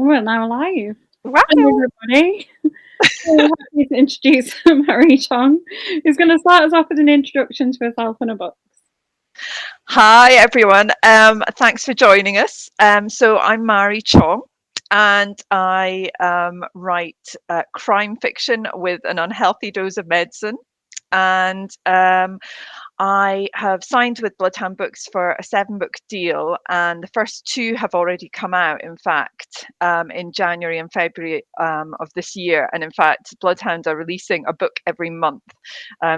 We're now live. Wow. Hello, everybody. So happy to introduce Mairi Chong, who's going to start us off with an introduction to herself and her books. Hi, everyone. Thanks for joining us. So I'm Mairi Chong, and I write crime fiction with an unhealthy dose of medicine. And I have signed with Bloodhound Books for a 7-book deal, and the first 2 have already come out, in fact, in January and February of this year. And in fact, Bloodhound are releasing a book every month.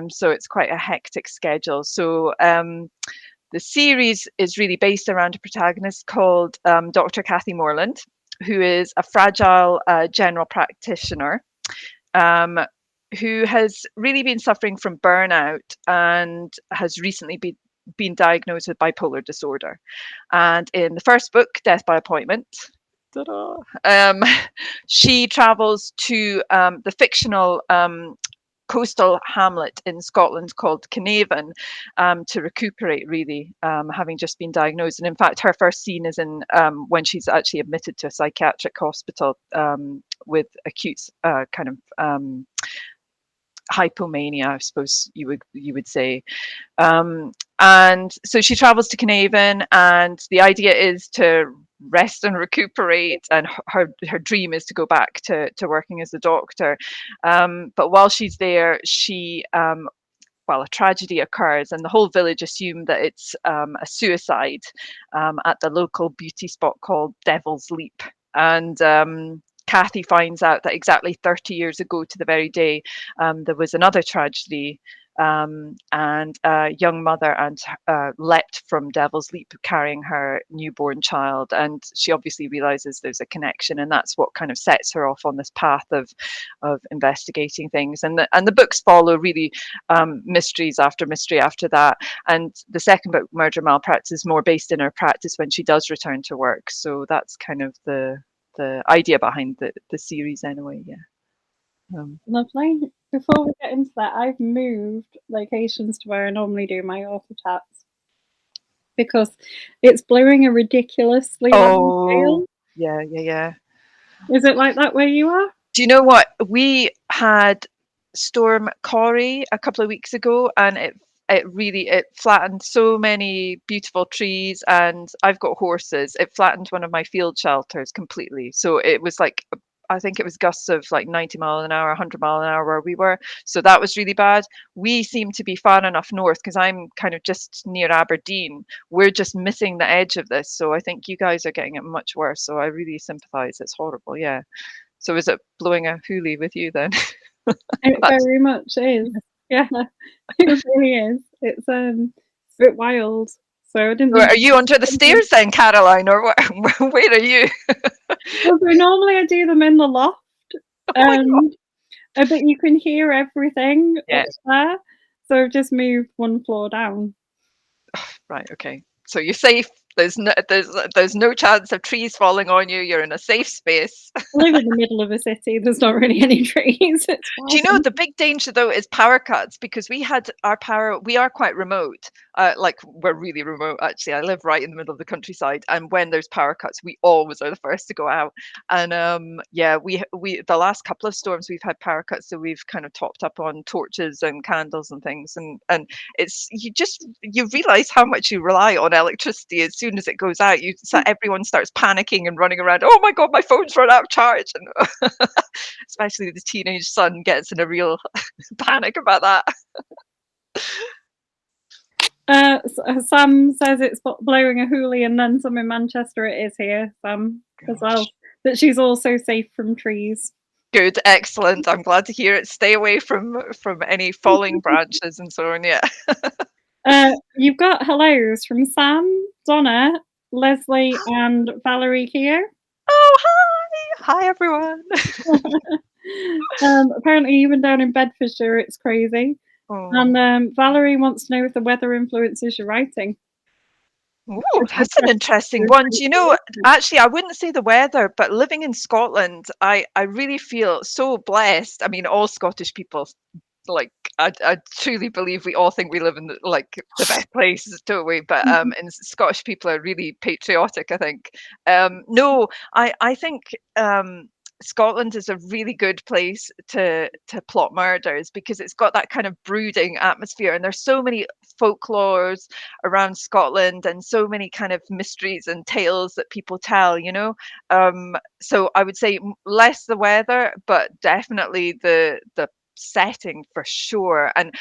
So it's quite a hectic schedule. So the series is really based around a protagonist called Dr. Kathy Morland, who is a fragile general practitioner who has really been suffering from burnout and has recently been diagnosed with bipolar disorder. And in the first book, Death by Appointment, um, she travels to the fictional coastal hamlet in Scotland called Carnarvon to recuperate, really, having just been diagnosed. And in fact, her first scene is in when she's actually admitted to a psychiatric hospital with acute kind of hypomania, I suppose you would say. And so she travels to Carnarvon, and the idea is to rest and recuperate, and her dream is to go back to working as a doctor. But while she's there, a tragedy occurs, and the whole village assume that it's a suicide at the local beauty spot called Devil's Leap. And Kathy finds out that exactly 30 years ago to the very day, there was another tragedy, and a young mother leapt from Devil's Leap carrying her newborn child. And she obviously realizes there's a connection, and that's what kind of sets her off on this path of investigating things. And the books follow really mysteries after mystery after that. And the second book, Murder Malpractice, is more based in her practice when she does return to work. So that's kind of the idea behind the series anyway. Lovely. Before we get into that, I've moved locations to where I normally do my author chats because it's blowing a ridiculously loud Oh, gale. yeah. Is it like that where you are? Do you know what? We had Storm Corey a couple of weeks ago, and it flattened so many beautiful trees, and I've got horses. It flattened one of my field shelters completely. So it was like, I think it was gusts of like 90 mile an hour, 100 mile an hour where we were. So that was really bad. We seem to be far enough north because I'm kind of just near Aberdeen. We're just missing the edge of this. So I think you guys are getting it much worse. So I really sympathize. It's horrible. Yeah. So is it blowing a hoolie with you then? It very much is. Yeah, it really is. It's a bit wild. So I didn't Are think. you under the stairs then, Caroline, or where are you? Well, so normally I do them in the loft, Oh my God. um, but you can hear everything up Yeah, there. So I've just moved one floor down. right, okay. So you're safe. There's no chance of trees falling on you. You're in a safe space. I live in the middle of a city. There's not really any trees. It's Do you know fine. the big danger though is power cuts, because we had our power. We are quite remote. Like we're really remote actually. I live right in the middle of the countryside, and when there's power cuts, we always are the first to go out. And yeah, we the last couple of storms we've had power cuts, so we've kind of topped up on torches and candles and things. And it's you realize how much you rely on electricity. As soon as it goes out, everyone starts panicking and running around. Oh my God, my phone's run out of charge, and especially the teenage son gets in a real panic about that. Sam says it's blowing a hoolie, and then some in Manchester. It is here, Sam, as well. Gosh. But she's also safe from trees. Good, excellent. I'm glad to hear it. Stay away from any falling branches and so on. Yeah. You've got hellos from Sam, Donna, Leslie, and Valerie here. Oh, hi everyone. Apparently, even down in Bedfordshire, it's crazy. Oh. And Valerie wants to know if the weather influences your writing. Ooh, It's that's an interesting one. Do you know, actually, I wouldn't say the weather, but living in Scotland, I really feel so blessed. I mean, all Scottish people like I truly believe we all think we live in the best places, don't we? But and Scottish people are really patriotic, I think. No, I think Scotland is a really good place to plot murders because it's got that kind of brooding atmosphere, and there's so many folklores around Scotland and so many kind of mysteries and tales that people tell, you know. So I would say less the weather, but definitely the setting for sure. And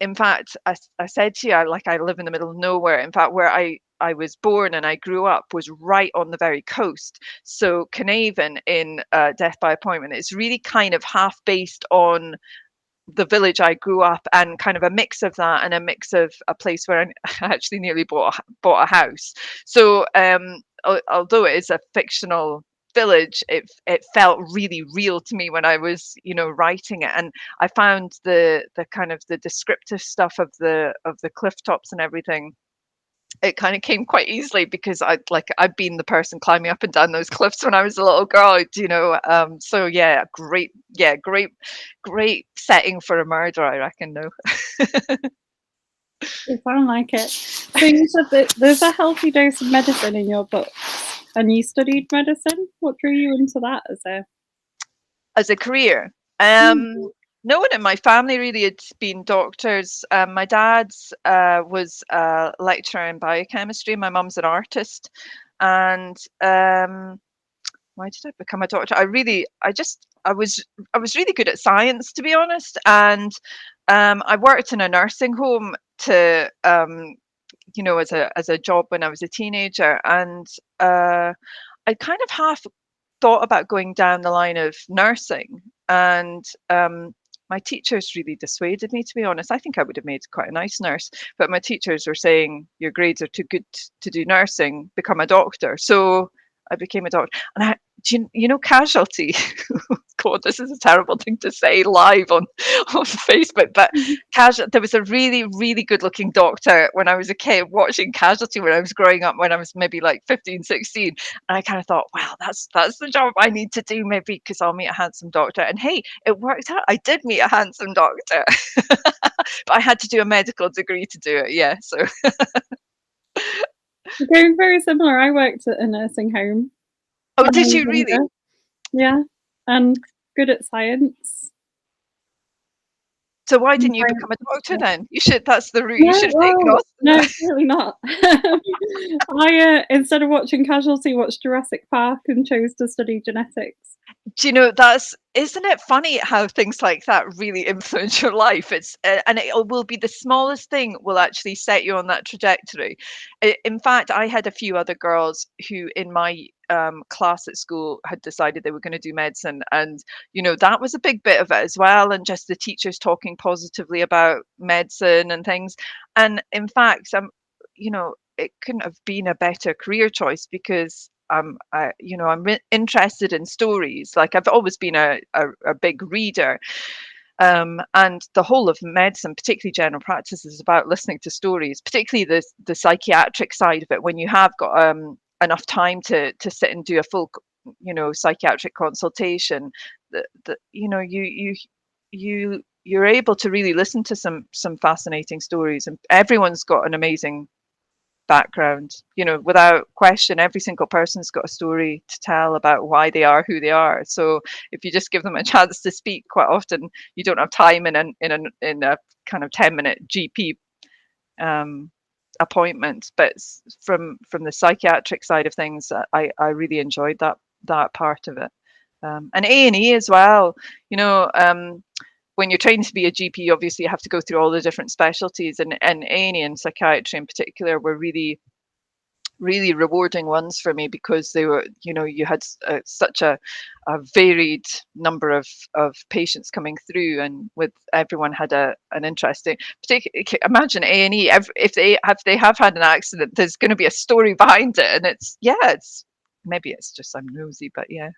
in fact, I said to you, I live in the middle of nowhere. In fact, where I was born and I grew up was right on the very coast. So Carnarvon in Death by Appointment is really kind of half based on the village I grew up and kind of a mix of that and a mix of a place where I actually nearly bought a house. So although it is a fictional village, it felt really real to me when I was, you know, writing it. And I found the kind of the descriptive stuff of the cliff tops and everything, it kind of came quite easily because I'd been the person climbing up and down those cliffs when I was a little girl, you know. So yeah, great setting for a murder, I reckon. No. You sound like it. So you said that there's a healthy dose of medicine in your book, and you studied medicine. What drew you into that As a career? Mm. No one in my family really had been doctors. My dad's was a lecturer in biochemistry. My mum's an artist, and why did I become a doctor? I was really good at science, to be honest, and I worked in a nursing home to you know, as a job when I was a teenager, and I kind of half thought about going down the line of nursing, and my teachers really dissuaded me, to be honest. I think I would have made quite a nice nurse, but my teachers were saying your grades are too good to do nursing, become a doctor. So I became a doctor. And you know, Casualty. God, this is a terrible thing to say live on Facebook, but Mhm. there was a really good looking doctor when I was a kid watching Casualty when I was growing up, when I was maybe like 15, 16. And I kind of thought, wow, that's the job I need to do, maybe because I'll meet a handsome doctor. And hey, it worked out. I did meet a handsome doctor, but I had to do a medical degree to do it. Yeah. So, We're going very similar. I worked at a nursing home oh, when I did was you really? younger. Yeah, and good at science. So why And didn't you science become a doctor teacher. then? You should. That's the route you No, should have taken, well, no, Austin. clearly not. I instead of watching Casualty, watched Jurassic Park and chose to study genetics. Do you know, isn't it funny how things like that really influence your life? And it will be the smallest thing will actually set you on that trajectory. In fact, I had a few other girls who in my class at school had decided they were going to do medicine, and you know that was a big bit of it as well, and just the teachers talking positively about medicine and things. And in fact, you know, it couldn't have been a better career choice because you know, interested in stories. Like I've always been a big reader, and the whole of medicine, particularly general practice, is about listening to stories, particularly the psychiatric side of it. When you have got enough time to sit and do a full, you know, psychiatric consultation, you know, you're able to really listen to some fascinating stories, and everyone's got an amazing background. You know, without question, every single person's got a story to tell about why they are who they are. So if you just give them a chance to speak, quite often you don't have time in a kind of 10-minute GP um, appointment. But from the psychiatric side of things, I really enjoyed that part of it. And A&E as well. You know, when you're trained to be a GP, obviously you have to go through all the different specialties, and A&E and psychiatry in particular were really rewarding ones for me because they were, you know, you had such a varied number of patients coming through, and with everyone had an interesting. Particularly, imagine A&E. If they have had an accident, there's going to be a story behind it, and it's maybe it's just I'm nosy, but yeah.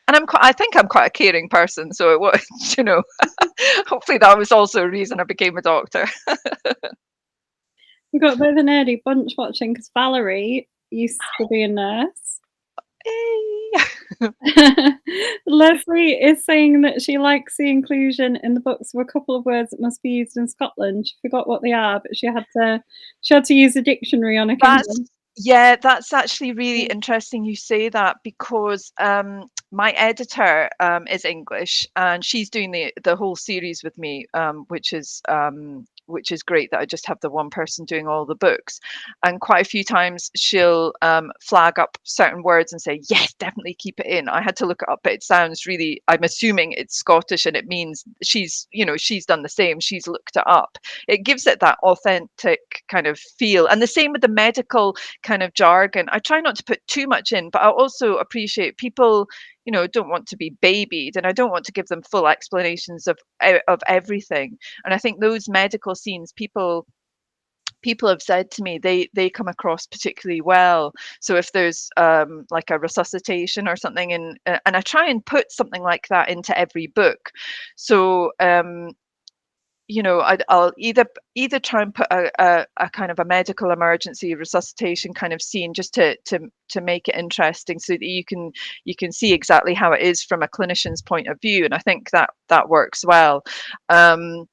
And I think I'm quite a caring person, so it was, you know, hopefully that was also a reason I became a doctor. We got a bit of a nerdy bunch watching because Valerie used to be a nurse. Hey. Leslie is saying that she likes the inclusion in the books of a couple of words that must be used in Scotland. She forgot what they are, but she had to use a dictionary on That's occasion. yeah, that's actually really interesting you say that because my editor is English and she's doing the whole series with me, which is great that I just have the one person doing all the books. And quite a few times she'll flag up certain words and say, yes, definitely keep it in. I had to look it up, but it sounds really, I'm assuming it's Scottish and it means she's done the same. She's looked it up. It gives it that authentic kind of feel. And the same with the medical kind of jargon. I try not to put too much in, but I also appreciate people, don't want to be babied, and I don't want to give them full explanations of everything. And I think those medical scenes, people have said to me they come across particularly well. So if there's like a resuscitation or something, and I try and put something like that into every book. So I'll either try and put a kind of a medical emergency resuscitation kind of scene just to make it interesting, so that you can see exactly how it is from a clinician's point of view, and I think that works well. Um,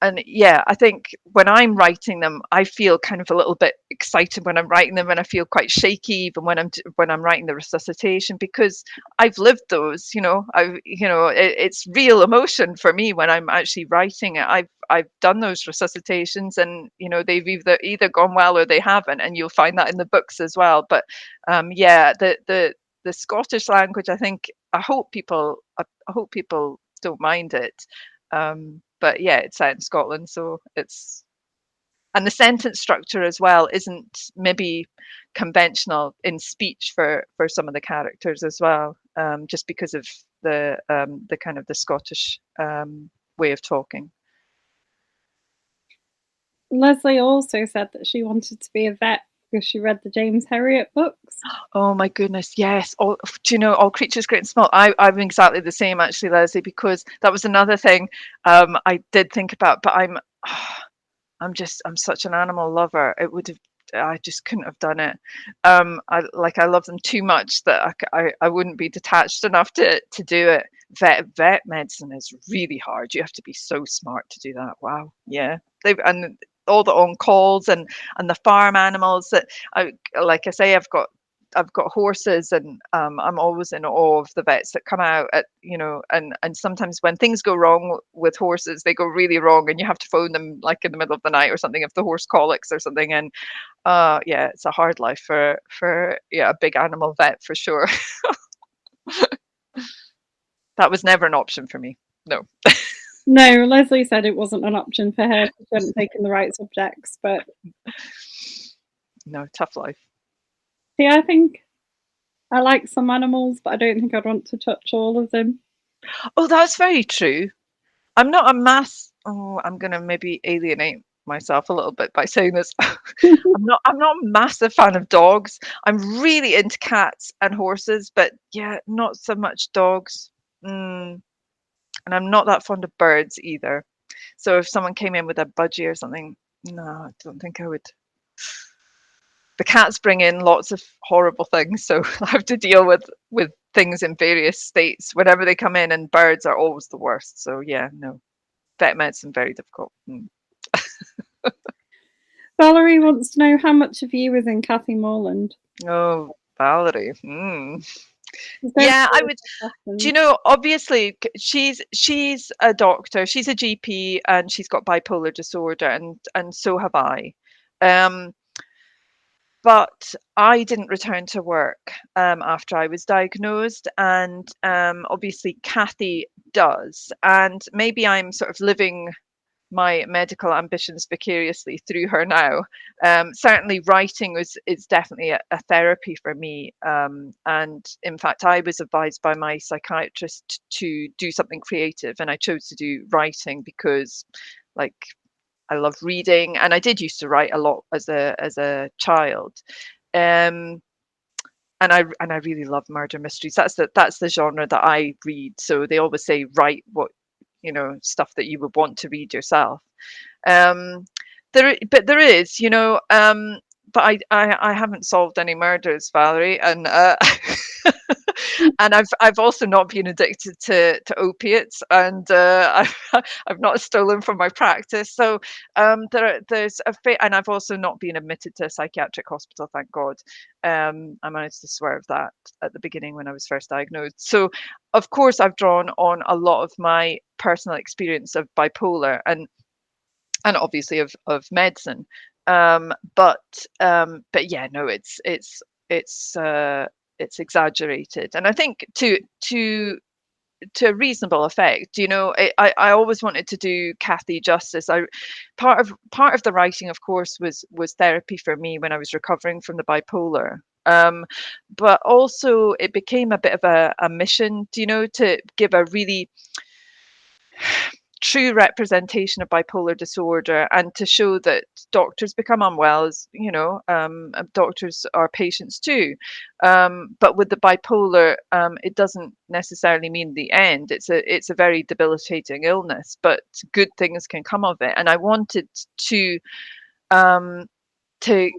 and yeah, I think when I'm writing them, I feel kind of a little bit excited when I'm writing them, and I feel quite shaky even when I'm writing the resuscitation, because I've lived those. It's real emotion for me when I'm actually writing it. I've done those resuscitations, and they've either gone well or they haven't, and you'll find that in the books as well. But yeah, the Scottish language, I hope people don't mind it. But yeah, it's out in Scotland, so and the sentence structure as well isn't maybe conventional in speech for some of the characters as well, just because of the kind of the Scottish way of talking. Leslie also said that she wanted to be a vet because she read the James Herriot books. Oh my goodness, yes. Do you know, All Creatures Great and Small? I'm exactly the same actually, Leslie, because that was another thing I did think about, but I'm such an animal lover. I just couldn't have done it. I love them too much that I wouldn't be detached enough to do it. Vet medicine is really hard. You have to be so smart to do that. Wow. Yeah. And all the on calls and the farm animals that like I say, I've got horses, and I'm always in awe of the vets that come out and sometimes when things go wrong with horses, they go really wrong, and you have to phone them like in the middle of the night or something if the horse colics or something. And yeah, it's a hard life for yeah, a big animal vet for sure. That was never an option for me. No. No, Leslie said it wasn't an option for her. She hadn't taken the right subjects, but No, tough life. see, I think I like some animals, but I don't think I'd want to touch all of them. Oh, that's very true. I'm not a mass. Oh, I'm gonna maybe alienate myself a little bit by saying this. I'm not a massive fan of dogs. I'm really into cats and horses, but yeah, not so much dogs. Mm, and I'm not that fond of birds either. So if someone came in with a budgie or something, no, I don't think I would. The cats bring in lots of horrible things, so I have to deal with things in various states whenever they come in, and birds are always the worst. So yeah, no. Vet medicine, very difficult. Valerie wants to know how much of you is in Kathy Morland. Oh, Valerie. There's Yeah, I would. Do you questions. know? Obviously, she's a doctor. She's a GP, and she's got bipolar disorder, and so have I. Um, but I didn't return to work after I was diagnosed, and obviously Kathy does, and maybe I'm sort of living my medical ambitions vicariously through her now. Certainly, writing is definitely a therapy for me. And in fact, I was advised by my psychiatrist to do something creative, and I chose to do writing because, like, I love reading, and I did used to write a lot as a child. Um, and I really love murder mysteries. That's the genre that I read. So they always say write what stuff that you would want to read yourself. Um, but there is, but I haven't solved any murders, Valerie, and And I've also not been addicted to opiates, and I've not stolen from my practice. So there's and I've also not been admitted to a psychiatric hospital, thank God. I managed to swerve that at the beginning when I was first diagnosed. So of course I've drawn on a lot of my personal experience of bipolar, and obviously of medicine. But yeah, no, it's it's exaggerated, and I think to a reasonable effect. I always wanted to do Kathy justice. I part of the writing, of course, was therapy for me when I was recovering from the bipolar. But also it became a bit of a mission, to give a really true representation of bipolar disorder, and to show that doctors become unwell, as doctors are patients too. But with the bipolar, it doesn't necessarily mean the end. It's a very debilitating illness, but good things can come of it. And I wanted to um, to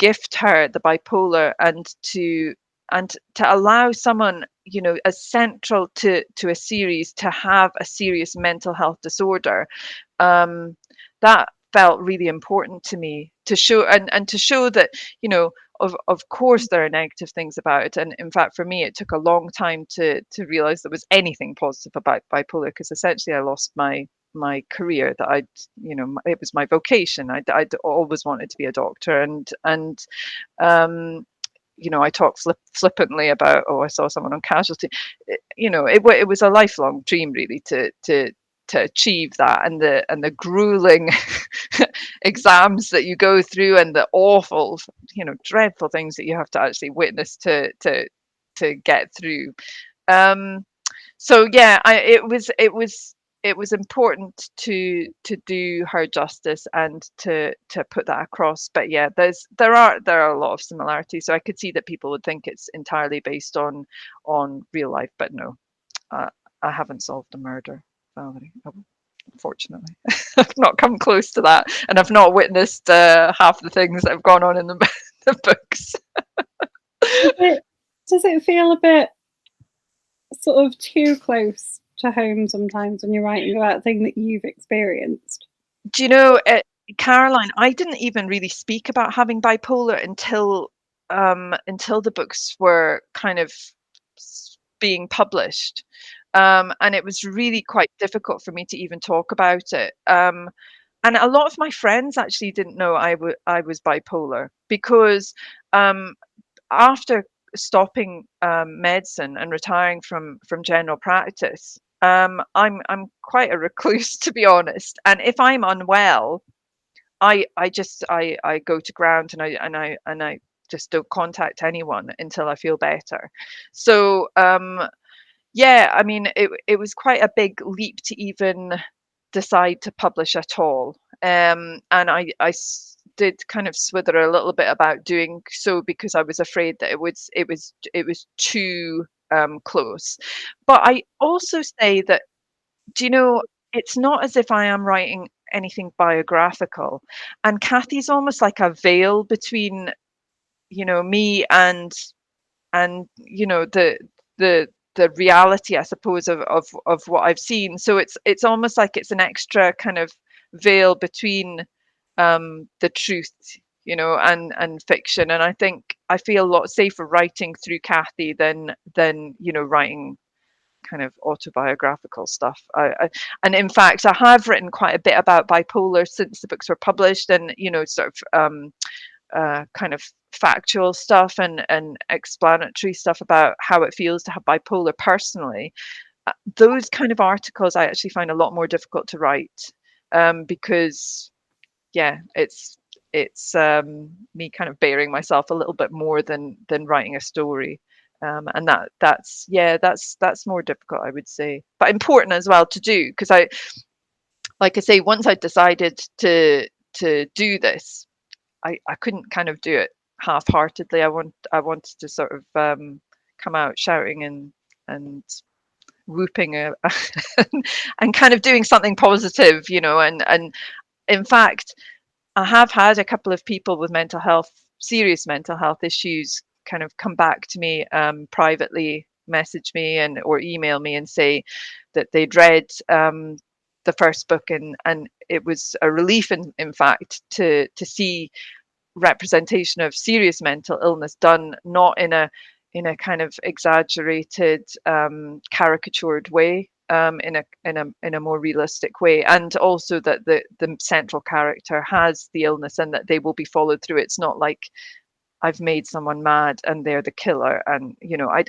gift her the bipolar, and to allow someone, as central to a series, to have a serious mental health disorder. That felt really important to me, to show, and to show that, of course there are negative things about it. And in fact, for me, it took a long time to realize there was anything positive about bipolar, because essentially I lost my career that it was my vocation. I'd always wanted to be a doctor, and I talk flippantly about, oh, I saw someone on casualty. It was a lifelong dream, really, to achieve that, and the grueling exams that you go through, and the awful, dreadful things that you have to actually witness to get through. Um, so yeah, it was important to do her justice, and to put that across. But yeah, there are a lot of similarities, so I could see that people would think it's entirely based on real life, but no, uh, I haven't solved a murder, Valerie. Unfortunately, I've not come close to that, and I've not witnessed half the things that have gone on in the, the books. Does it feel a bit sort of too close to home sometimes when you're writing about a thing that you've experienced? Do you know, Caroline, I didn't even really speak about having bipolar until the books were kind of being published. And it was really quite difficult for me to even talk about it. And a lot of my friends actually didn't know I was bipolar, because um, after stopping medicine and retiring from general practice, I'm quite a recluse, to be honest. And if I'm unwell, I go to ground, and I just don't contact anyone until I feel better. So yeah, I mean, it was quite a big leap to even decide to publish at all. And did kind of swither a little bit about doing so, because I was afraid that it was too close. But I also say that, do you know, it's not as if I am writing anything biographical. And Kathy's almost like a veil between, me and the reality, I suppose, of what I've seen. So it's almost like it's an extra kind of veil between the truth, and fiction. And I think I feel a lot safer writing through Kathy than writing kind of autobiographical stuff. And in fact, I have written quite a bit about bipolar since the books were published, and sort of kind of factual stuff, and explanatory stuff about how it feels to have bipolar personally. Those kind of articles I actually find a lot more difficult to write, because yeah, it's me kind of bearing myself a little bit more than writing a story. And that's more difficult, I would say, but important as well to do, because like I say, once I decided to do this, I couldn't kind of do it half-heartedly. I wanted to sort of come out shouting and whooping, and kind of doing something positive, and in fact, I have had a couple of people with serious mental health issues, kind of come back to me privately, message me and or email me and say that they'd read the first book, and it was a relief, in fact, to see representation of serious mental illness done not in a kind of exaggerated, caricatured way, in a more realistic way, and also that the central character has the illness and that they will be followed through. It's not like I've made someone mad and they're the killer. And I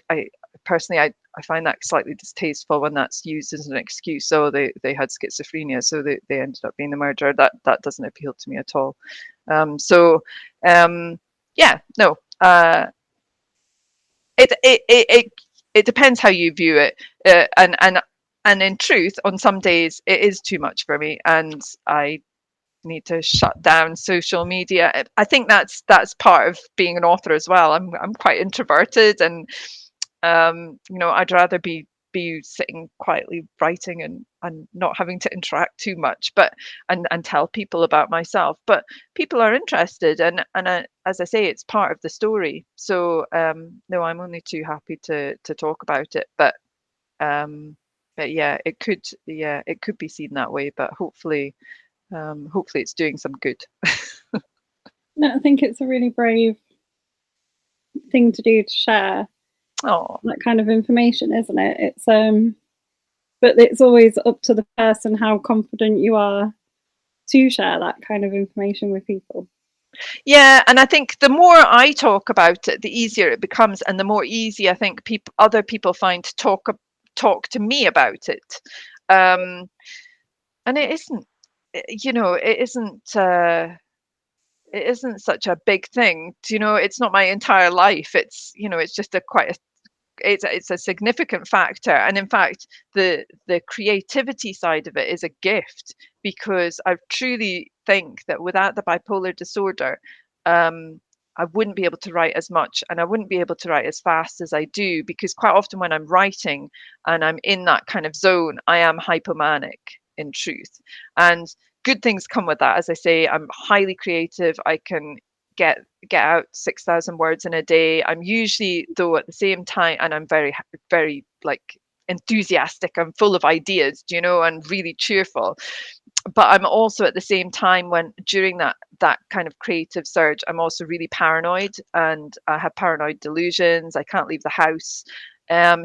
personally, I find that slightly distasteful when that's used as an excuse. So they had schizophrenia, so they ended up being the murderer. That doesn't appeal to me at all. So yeah, no. It depends how you view it, and in truth, on some days it is too much for me, and I need to shut down social media. I think that's part of being an author as well. I'm quite introverted, and I'd rather be sitting quietly writing and not having to interact too much, but and tell people about myself. But people are interested, and as I say, it's part of the story. So no, I'm only too happy to talk about it. But yeah, it could be seen that way. But hopefully it's doing some good. No, I think it's a really brave thing to do, to share Oh, that kind of information, isn't it? But it's always up to the person how confident you are to share that kind of information with people. yeah, and I think the more I talk about it, the easier it becomes, and the more easy I think other people find to talk to me about it. Um, and it isn't, it isn't such a big thing. It's not my entire life. It's just a quite a it's a significant factor, and in fact the creativity side of it is a gift, because I truly think that without the bipolar disorder, I wouldn't be able to write as much, and I wouldn't be able to write as fast as I do, because quite often when I'm writing and I'm in that kind of zone, I am hypomanic, in truth. And good things come with that. As I say, I'm highly creative. I can get out 6,000 words in a day. I'm usually, though, at the same time, and I'm very like enthusiastic. I'm full of ideas, and really cheerful. But I'm also at the same time, when during that kind of creative surge, I'm also really paranoid, and I have paranoid delusions. I can't leave the house.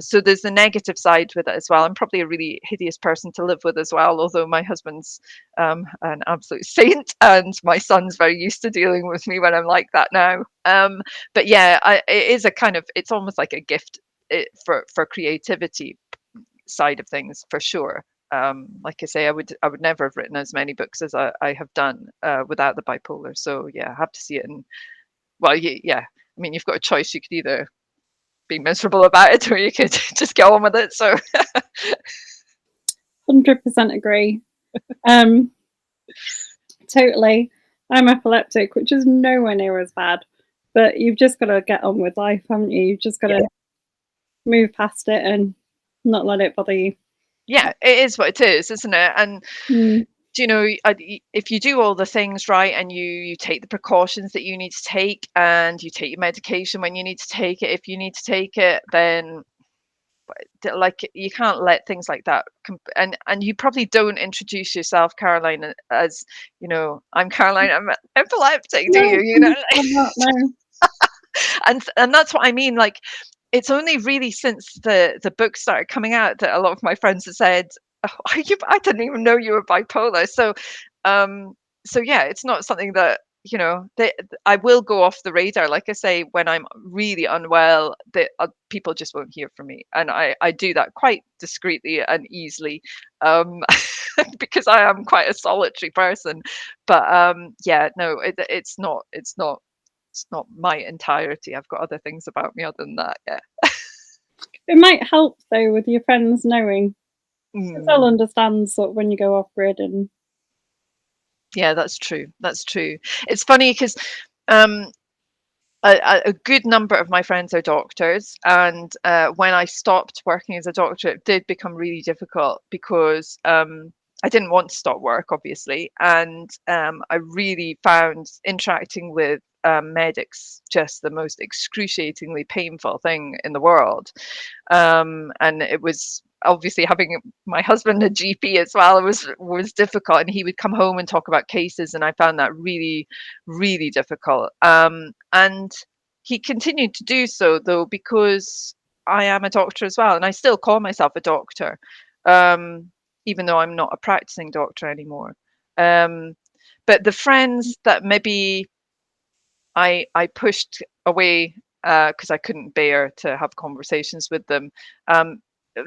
So there's the negative side with it as well. I'm probably a really hideous person to live with as well, although my husband's an absolute saint, and my son's very used to dealing with me when I'm like that now. But yeah, it is a kind of, it's almost like a gift, for creativity side of things, for sure. Like I say, I would never have written as many books as I have done without the bipolar. So yeah, I have to see it. And well, yeah, I mean, you've got a choice. You could either be miserable about it, or you could just get on with it. So 100% agree. Um, totally. I'm epileptic, which is nowhere near as bad. But you've just got to get on with life, haven't you? You've just got yeah, to move past it and not let it bother you. yeah, it is what it is, isn't it? And Mm. if you do all the things right, and you take the precautions that you need to take, and you take your medication when you need to take it, if you need to take it, then like you can't let things like that and you probably don't introduce yourself, Caroline, as I'm Caroline, I'm epileptic, do No, you? I'm not. No. And that's what I mean. Like, it's only really since the book started coming out that a lot of my friends have said, oh, I didn't even know you were bipolar. Um so yeah, it's not something that I will go off the radar. Like I say, when I'm really unwell, that people just won't hear from me, and I do that quite discreetly and easily, because I am quite a solitary person. But yeah, no, it's not my entirety. I've got other things about me other than that. Yeah. It might help though with your friends knowing, because they'll Mm. understand sort of when you go off grid and Yeah, that's true. That's true. It's funny because um, a good number of my friends are doctors, and when I stopped working as a doctor, it did become really difficult, because I didn't want to stop work, obviously, and I really found interacting with medic's just the most excruciatingly painful thing in the world. And it was obviously having my husband a GP as well. It was difficult, and he would come home and talk about cases, and I found that really, really difficult. And he continued to do so though, because I am a doctor as well, and I still call myself a doctor, um, even though I'm not a practicing doctor anymore. Um, but the friends that maybe I pushed away because I couldn't bear to have conversations with them. Um,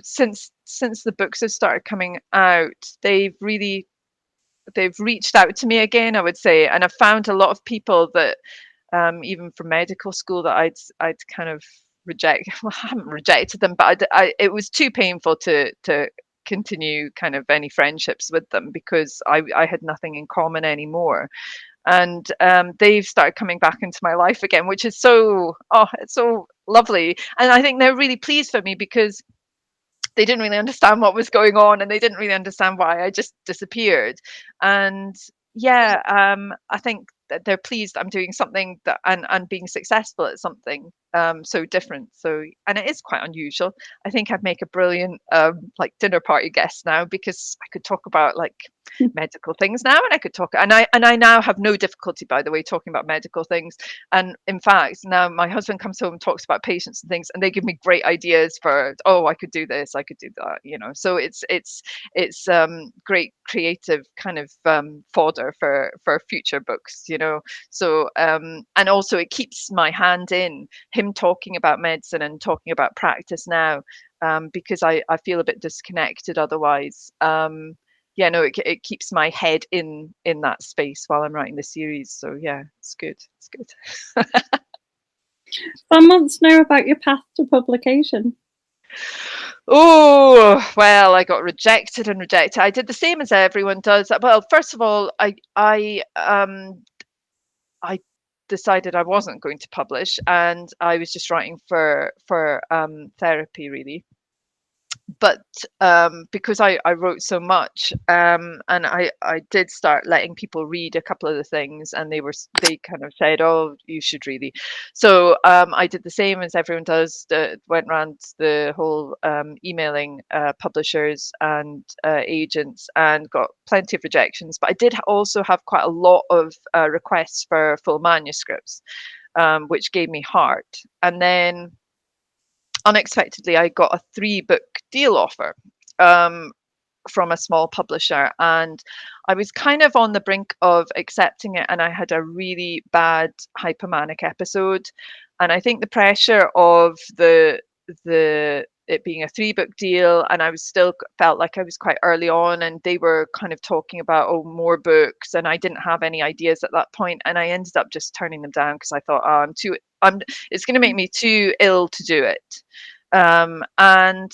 since the books have started coming out, they've reached out to me again, I would say, and I've found a lot of people that even from medical school that I'd kind of reject. Well, I haven't rejected them, but it was too painful to continue kind of any friendships with them because I had nothing in common anymore. And they've started coming back into my life again, which is it's so lovely. And I think they're really pleased for me because they didn't really understand what was going on, and they didn't really understand why I just disappeared. And yeah, I think that they're pleased I'm doing something that and being successful at something so different. So, and it is quite unusual. I think I'd make a brilliant like dinner party guest now, because I could talk about like medical things now, and I could talk, and I now have no difficulty, by the way, talking about medical things. And in fact, now my husband comes home and talks about patients and things, and they give me great ideas for, oh, I could do this, I could do that, you know. So it's great creative kind of fodder for future books, you know. So and also it keeps my hand in him talking about medicine and talking about practice now, because I feel a bit disconnected otherwise. Yeah, no, it keeps my head in that space while I'm writing the series. So yeah, it's good. It's good. Some wants to know about your path to publication. Oh, well, I got rejected and rejected. I did the same as everyone does. Well, first of all, I decided I wasn't going to publish, and I was just writing for therapy, really. But because I wrote so much, and I did start letting people read a couple of the things, and they kind of said, oh, you should really. So I did the same as everyone does, went around the whole emailing publishers and agents, and got plenty of rejections. But I did also have quite a lot of requests for full manuscripts, which gave me heart. And then unexpectedly, I got a 3-book deal offer um, from a small publisher, and I was kind of on the brink of accepting it, and I had a really bad hypomanic episode. And I think the pressure of the it being a 3-book deal, and I was still felt like I was quite early on, and they were kind of talking about, oh, more books, and I didn't have any ideas at that point, and I ended up just turning them down because I thought, oh, I'm it's going to make me too ill to do it. And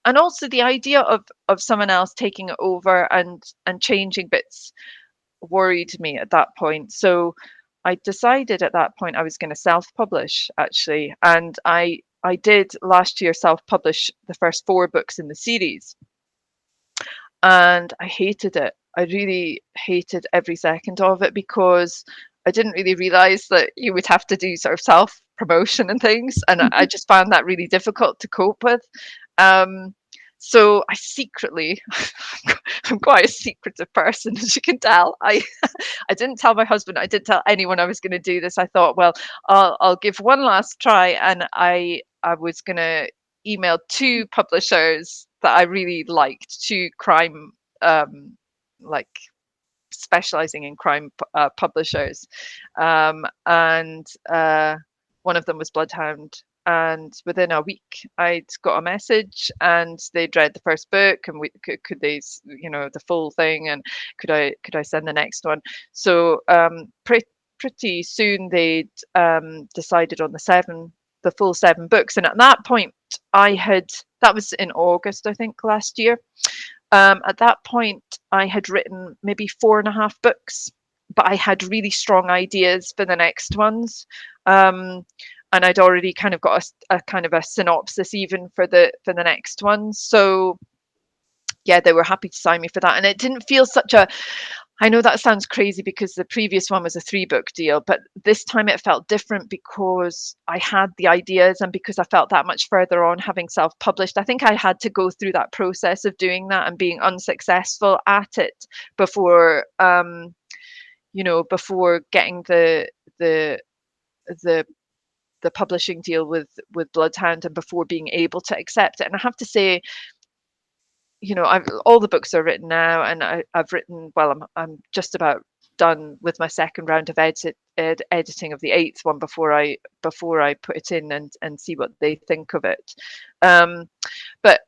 and also the idea of someone else taking it over and changing bits worried me at that point. So I decided at that point I was going to self-publish, actually, and I did last year self-publish the first 4 books in the series, and I hated it. I really hated every second of it, because I didn't really realize that you would have to do sort of self promotion and things, and I just found that really difficult to cope with. Um, so I secretly, I'm quite a secretive person, as you can tell. I didn't tell my husband. I didn't tell anyone I was going to do this. I thought, well, I'll give one last try, and I was going to email 2 publishers that I really liked, 2 crime like specializing in crime publishers, and one of them was Bloodhound. And within a week, I'd got a message, and they'd read the first book, and could they, you know, the full thing, and could I send the next one? So pretty soon they'd decided on the full 7 books, and at that point, that was in August, I think, last year. At that point, I had written maybe 4.5 books, but I had really strong ideas for the next ones. And I'd already kind of got a kind of a synopsis even for the next ones. So yeah, they were happy to sign me for that. And it didn't feel such a I know that sounds crazy because the previous one was a 3-book deal, but this time it felt different because I had the ideas and because I felt that much further on having self-published. I think I had to go through that process of doing that and being unsuccessful at it before, before getting the the the publishing deal with Bloodhound and before being able to accept it. And I have to say, all the books are written now, and I've written. Well, I'm just about done with my second round of editing of the 8th one before I put it in and see what they think of it. Um, but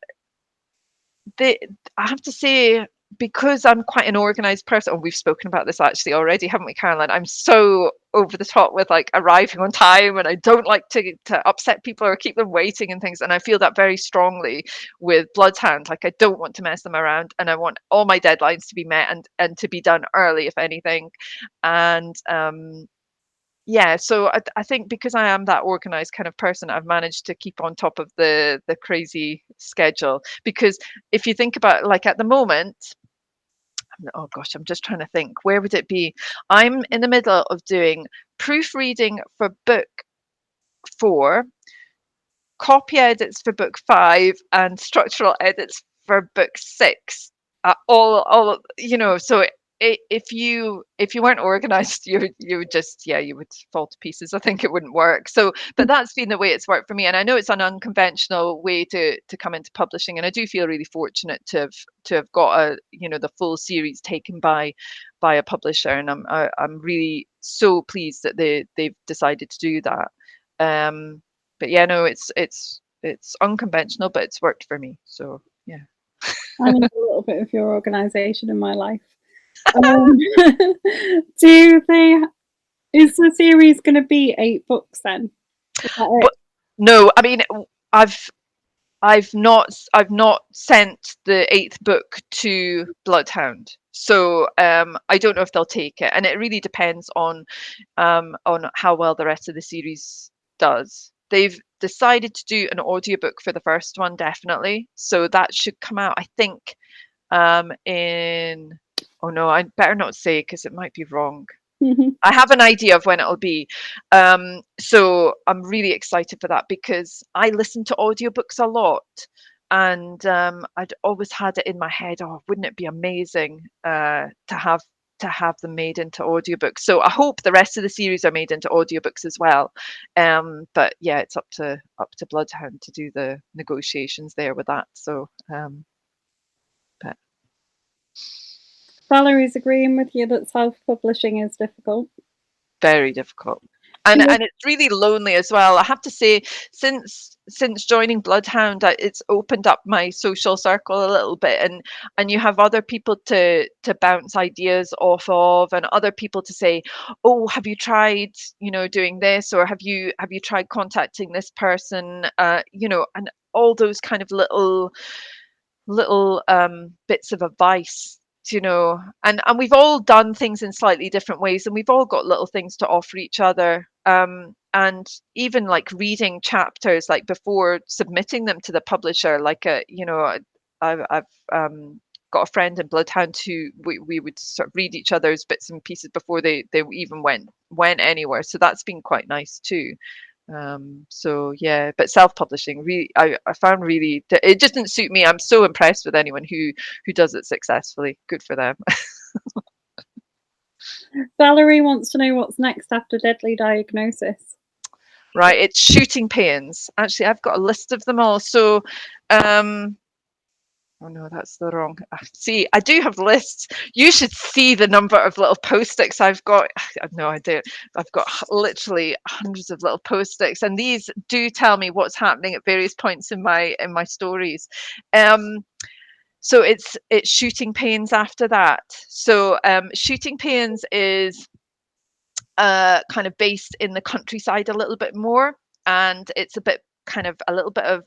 they, I have to say, because I'm quite an organized person, and we've spoken about this actually already, haven't we, Caroline? I'm so over the top with like arriving on time, and I don't like to upset people or keep them waiting and things. And I feel that very strongly with Bloodhound. Like I don't want to mess them around, and I want all my deadlines to be met and to be done early, if anything. And yeah, so I think because I am that organized kind of person, I've managed to keep on top of the crazy schedule. Because if you think about, like, at the moment, oh gosh, I'm just trying to think, where would it be? I'm in the middle of doing proofreading for book 4, copy edits for book 5, and structural edits for book 6. All so if you weren't organized, you would just, yeah, you would fall to pieces. I think it wouldn't work. So, but that's been the way it's worked for me, and I know it's an unconventional way to come into publishing, and I do feel really fortunate to have got the full series taken by a publisher, and I'm really so pleased that they've decided to do that. But yeah, no, it's unconventional, but it's worked for me. So yeah. I need a little bit of your organisation in my life. Do they? Is the series going to be 8 books then? Is that it? But no, I mean, I've I've not sent the 8th book to Bloodhound, so I don't know if they'll take it, and it really depends on how well the rest of the series does. They've decided to do an audiobook for the first one, definitely, so that should come out, I think, in, oh no, I better not say because it might be wrong. I have an idea of when it'll be. So I'm really excited for that because I listen to audiobooks a lot, and I'd always had it in my head, oh, wouldn't it be amazing to have them made into audiobooks? So I hope the rest of the series are made into audiobooks as well. But yeah, it's up to Bloodhound to do the negotiations there with that. So but Valerie's agreeing with you that self-publishing is difficult. very difficult. And it's really lonely as well. I have to say, since joining Bloodhound, it's opened up my social circle a little bit, and you have other people to bounce ideas off of, and other people to say, oh, have you tried, doing this, or have you tried contacting this person, and all those kind of little bits of advice, and we've all done things in slightly different ways, and we've all got little things to offer each other, and even like reading chapters like before submitting them to the publisher, like I've got a friend in Bloodhound who we would sort of read each other's bits and pieces before they even went anywhere, so that's been quite nice too. So yeah, but self-publishing really, I found really it just didn't suit me. I'm so impressed with anyone who does it successfully. Good for them. Valerie wants to know what's next after Deadly Diagnosis. Right, it's shooting pains. Actually, I've got a list of them all. So, oh no, that's the wrong. See, I do have lists. You should see the number of little post-its I've got. I've no idea. I've got literally hundreds of little post-its, and these do tell me what's happening at various points in my stories. So it's shooting pains after that. So shooting pains is kind of based in the countryside a little bit more, and it's a bit kind of a little bit of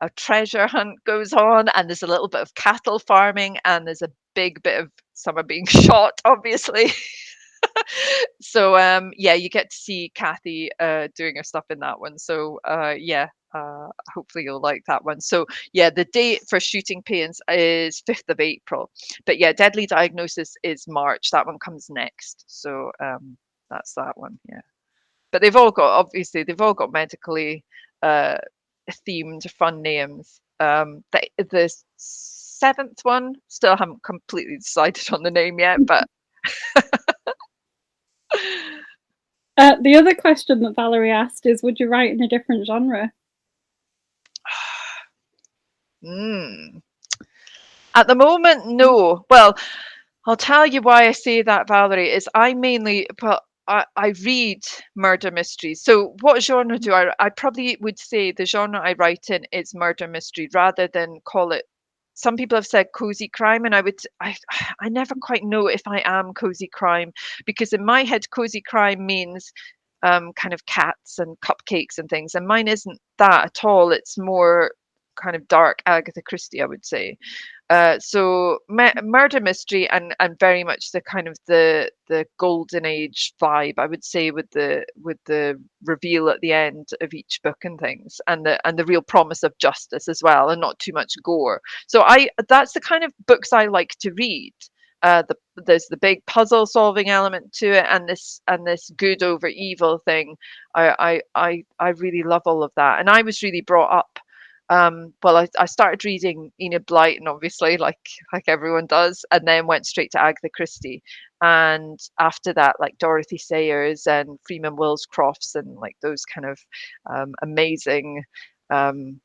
a treasure hunt goes on, and there's a little bit of cattle farming, and there's a big bit of someone being shot, obviously. So yeah, you get to see Kathy doing her stuff in that one. So yeah, hopefully you'll like that one. So yeah, the date for Shooting Pains is 5th of April. But yeah, Deadly Diagnosis is March. That one comes next. So that's that one. Yeah. But they've all got medically uh, themed fun names. The seventh one, still haven't completely decided on the name yet, but The other question that Valerie asked is, would you write in a different genre? mm, at the moment, no. Well, I'll tell you why I say that, Valerie, is I read murder mysteries. So what genre do I probably would say the genre I write in is murder mystery rather than call it. Some people have said cozy crime, and I never quite know if I am cozy crime, because in my head cozy crime means kind of cats and cupcakes and things, and mine isn't that at all. It's more kind of dark Agatha Christie, I would say. So murder mystery, and very much the kind of the golden age vibe, I would say, with the reveal at the end of each book and things, and the real promise of justice as well, and not too much gore. So I that's the kind of books I like to read. There's the big puzzle solving element to it, and this good over evil thing. I really love all of that, and I was really brought up. Well, I started reading Enid Blyton, obviously, like everyone does, and then went straight to Agatha Christie. And after that, like Dorothy Sayers and Freeman Wills Crofts, and like those kind of amazing um,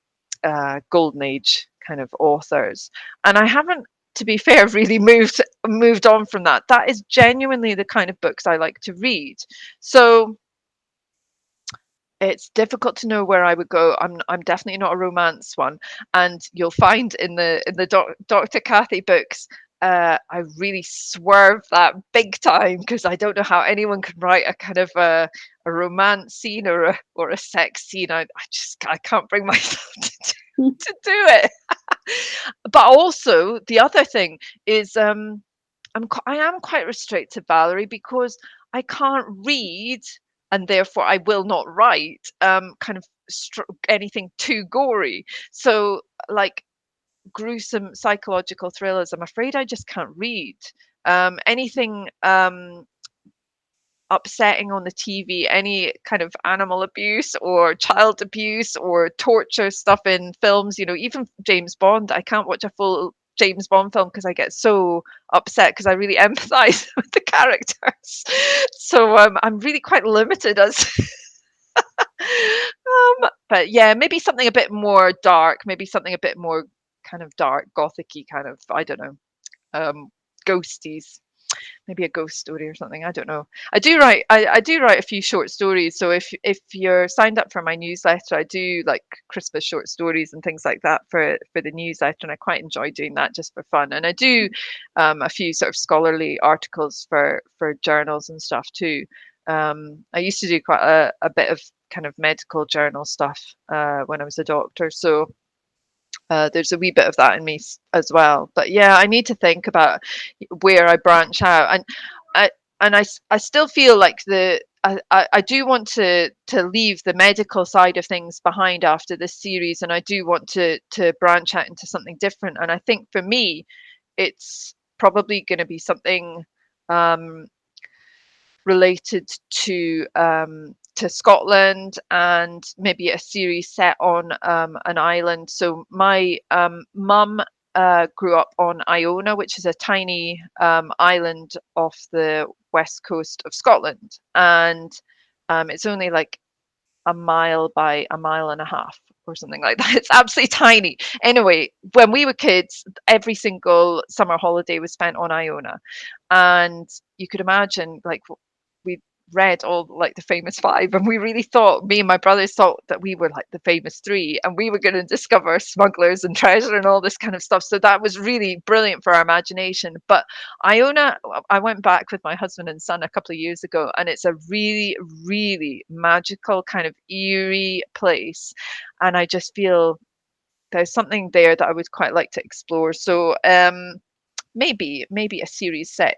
golden age kind of authors. And I haven't, to be fair, really moved on from that. That is genuinely the kind of books I like to read. So it's difficult to know where I would go. I'm definitely not a romance one, and you'll find in the Dr. Cathy books, I really swerve that big time, because I don't know how anyone can write a kind of a romance scene or a sex scene. I can't bring myself to do it. But also the other thing is I am quite restricted, Valerie, because I can't read, and therefore I will not write kind of anything too gory. So like gruesome psychological thrillers, I'm afraid I just can't read. Anything upsetting on the TV, any kind of animal abuse or child abuse or torture stuff in films, even James Bond. I can't watch a full James Bond film because I get so upset, because I really empathize with the characters. So I'm really quite limited as but yeah, maybe something a bit more dark, maybe something a bit more kind of dark, gothicy kind of, I don't know, ghosties, maybe a ghost story or something. I don't know. I do write a few short stories. So if you're signed up for my newsletter, I do like Christmas short stories and things like that for the newsletter, and I quite enjoy doing that just for fun. And I do a few sort of scholarly articles for journals and stuff too. I used to do quite a bit of kind of medical journal stuff when I was a doctor. So there's a wee bit of that in me as well. But yeah, I need to think about where I branch out, I I still feel like I do want to leave the medical side of things behind after this series, and I do want to branch out into something different. And I think for me, it's probably going to be something um, related to Scotland, and maybe a series set on an island. So my mum grew up on Iona, which is a tiny island off the west coast of Scotland, and it's only like a mile by a mile and a half or something like that. It's absolutely tiny. Anyway, when we were kids, every single summer holiday was spent on Iona, and you could imagine, like, we read all like the famous five, and we really thought, me and my brothers thought that we were like the famous three, and we were going to discover smugglers and treasure and all this kind of stuff. So that was really brilliant for our imagination. But Iona, I went back with my husband and son a couple of years ago, and it's a really, really magical, kind of eerie place. And I just feel there's something there that I would quite like to explore. So maybe a series set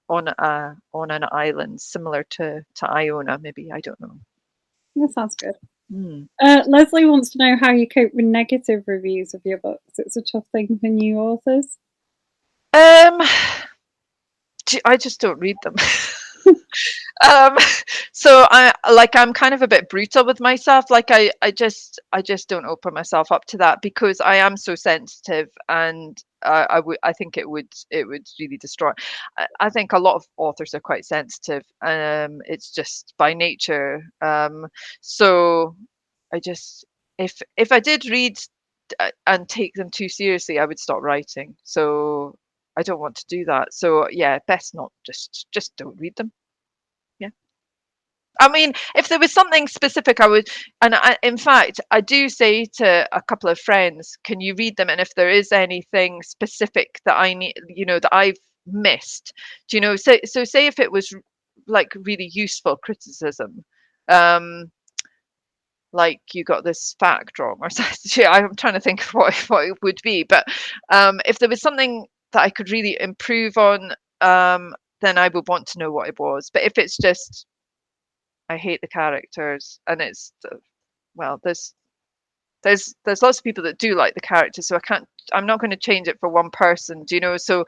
on an island similar to Iona, maybe. I don't know. That sounds good. Mm. Leslie wants to know how you cope with negative reviews of your books. It's a tough thing for new authors. Um, I just don't read them. Um, so I'm kind of a bit brutal with myself. Like I just don't open myself up to that because I am so sensitive, and I think it would really destroy. I think a lot of authors are quite sensitive. It's just by nature. So I just if I did read and take them too seriously, I would stop writing. So I don't want to do that. So yeah, best not, just don't read them. Yeah. I mean, if there was something specific, I would, and in fact, I do say to a couple of friends, can you read them? And if there is anything specific that I need, that I've missed, so say if it was like really useful criticism, um, like you got this fact wrong or something. I'm trying to think of what it would be, but if there was something that I could really improve on, then I would want to know what it was. But if it's just I hate the characters, and well, there's lots of people that do like the characters, so I'm not going to change it for one person, do you know? So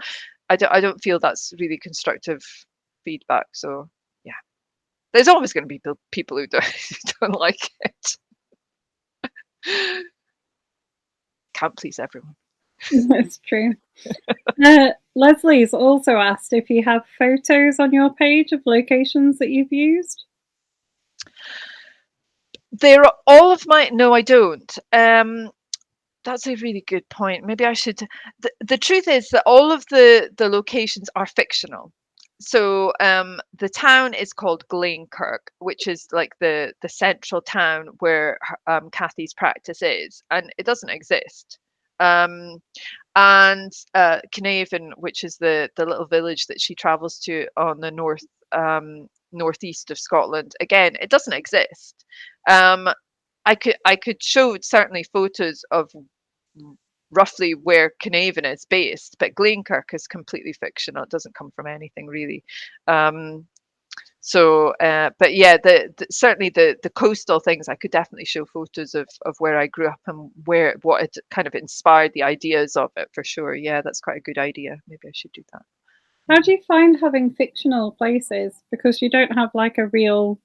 I don't feel that's really constructive feedback. So yeah, there's always going to be people who don't who don't like it. Can't please everyone. That's true. Leslie's also asked if you have photos on your page of locations that you've used. They're all of my No, I don't. That's a really good point. Maybe I should. The truth is that all of the locations are fictional. So the town is called Glenekirk, which is like the central town where Kathy's practice is, and it doesn't exist. Um, and Carnarvon, which is the little village that she travels to on the northeast of Scotland, again, it doesn't exist. Um, I could show certainly photos of roughly where Carnarvon is based, but Glenekirk is completely fictional. It doesn't come from anything really. Um, but yeah, certainly the coastal things, I could definitely show photos of where I grew up and what it kind of inspired the ideas of it for sure. Yeah, that's quite a good idea. Maybe I should do that. How do you find having fictional places? Because you don't have like you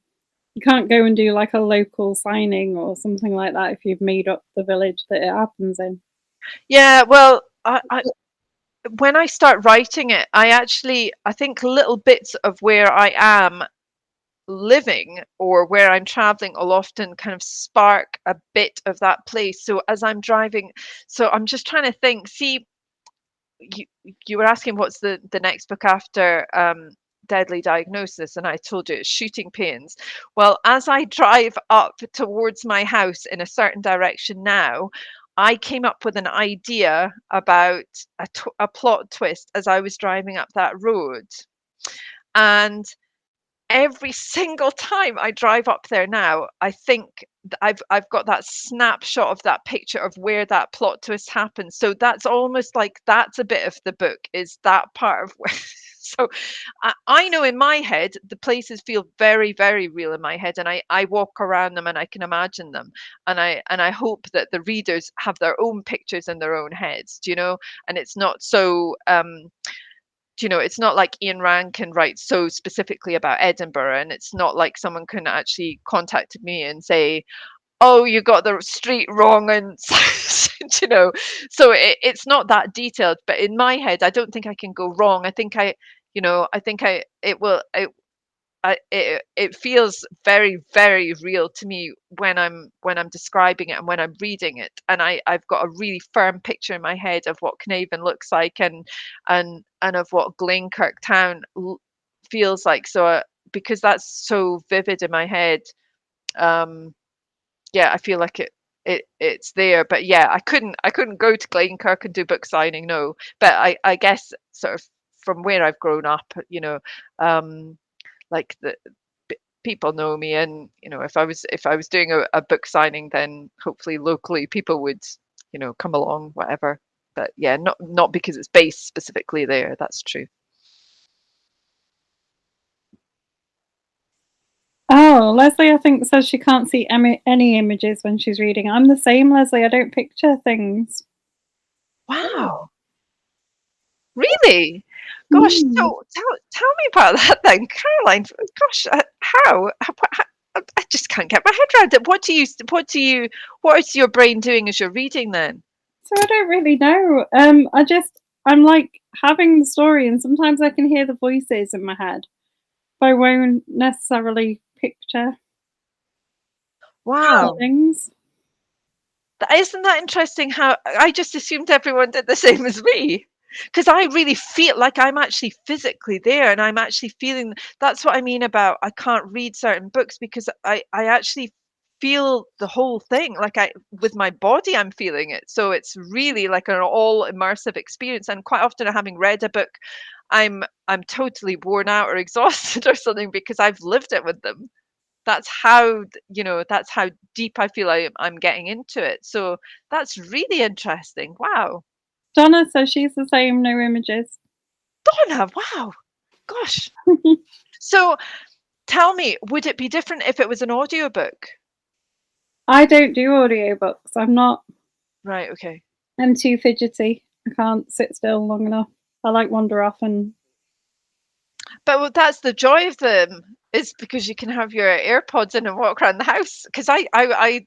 can't go and do like a local signing or something like that if you've made up the village that it happens in. Yeah, well, when I start writing it, I think little bits of where I am living or where I'm traveling will often kind of spark a bit of that place. So as I'm driving, so I'm just trying to think. See, you you were asking what's the next book after Deadly Diagnosis, and I told you it's Shooting Pains. Well, as I drive up towards my house in a certain direction now, I came up with an idea about a plot twist as I was driving up that road. And every single time I drive up there now, I think I've got that snapshot of that picture of where that plot twist happens. So that's almost like that's a bit of the book, is that part of where. So I know in my head the places feel very, very real in my head, and I walk around them and I can imagine them, and I hope that the readers have their own pictures in their own heads, do you know? And it's not so it's not like Ian Rankin writes so specifically about Edinburgh, and it's not like someone can actually contact me and say, "Oh, you got the street wrong," and so it's not that detailed. But in my head, I don't think I can go wrong. I think it will. It feels very, very real to me when I'm describing it and when I'm reading it, and I've got a really firm picture in my head of what Carnarvon looks like, and of what Glenekirk town feels like. So because that's so vivid in my head, um, yeah, I feel like it's there. But yeah, I couldn't go to Glenekirk and do book signing, no. But I guess sort of from where I've grown up, like people know me, and if I was doing a book signing, then hopefully locally people would come along, whatever. But yeah, not because it's based specifically there. That's true. Oh, Leslie, I think, says she can't see any images when she's reading. I'm the same, Leslie. I don't picture things. Wow. Really? Gosh, Mm. so tell me about that then, Caroline. Gosh, I just can't get my head around it. What is your brain doing as you're reading then? So I don't really know. I'm like having the story, and sometimes I can hear the voices in my head, but I won't necessarily picture Wow. things. Isn't that interesting how I just assumed everyone did the same as me? Because I really feel like I'm actually physically there and I'm actually feeling that's what I mean about I can't read certain books because I actually feel the whole thing. Like I with my body I'm feeling it. So it's really like an all immersive experience. And quite often having read a book, I'm totally worn out or exhausted or something because I've lived it with them. That's how that's how deep I feel I'm getting into it. So that's really interesting. Wow. Donna says she's the same, no images. Donna, wow. Gosh. So tell me, would it be different if it was an audiobook? I don't do audiobooks. I'm not. Right, okay. I'm too fidgety. I can't sit still long enough. I like wander off and But that's the joy of them is because you can have your AirPods in and walk around the house. Because I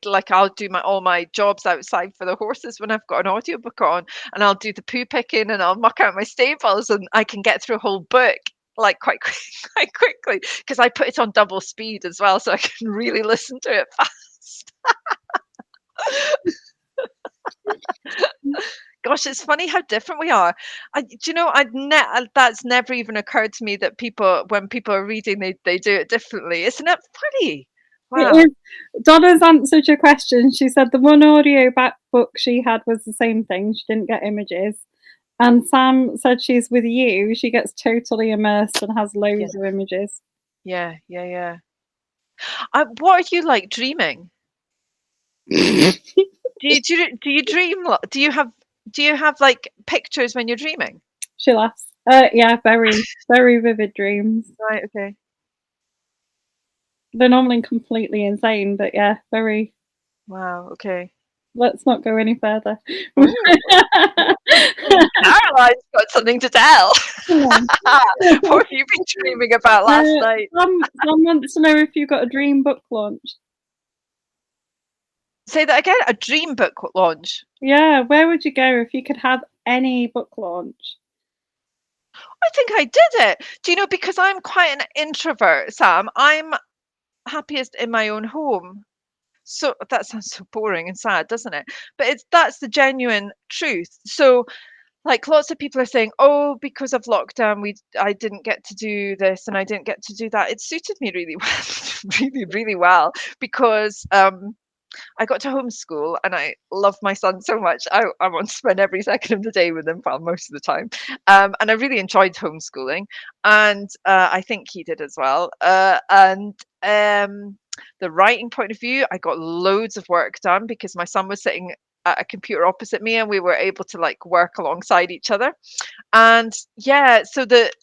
like I'll do my all my jobs outside for the horses when I've got an audiobook on, and I'll do the poo picking and I'll muck out my stables, and I can get through a whole book like quite quickly because I put it on double speed as well, so I can really listen to it fast. Gosh, it's funny how different we are. Do you know, that's never even occurred to me that people, when people are reading, they do it differently. Isn't it funny? it Wow. is. Donna's answered your question. She said the one audio back book she had was the same thing. She didn't get images. And Sam said she's with you. She gets totally immersed and has Yeah, loads of images. yeah, yeah, yeah. What are you like dreaming? Do you dream? Do you have like pictures when you're dreaming? She laughs. Yeah, very, very vivid dreams. Right. Okay. They're normally completely insane, but yeah, very. Wow. Okay. Let's not go any further. Oh, Caroline's got something to tell. What have you been dreaming about last night? Some wants to know if you got a dream book launch. Say that again. A dream book launch. Yeah, where would you go if you could have any book launch? I think I did it. Do you know, because I'm quite an introvert, Sam, I'm happiest in my own home. So that sounds so boring and sad, doesn't it? But that's the genuine truth. So like lots of people are saying, oh, because of lockdown, I didn't get to do this and I didn't get to do that. It suited me really well, really, really well because I got to homeschool and I love my son so much. I want to spend every second of the day with him, well, most of the time. And I really enjoyed homeschooling. And I think he did as well. And the writing point of view, I got loads of work done because my son was sitting at a computer opposite me and we were able to like work alongside each other. And yeah,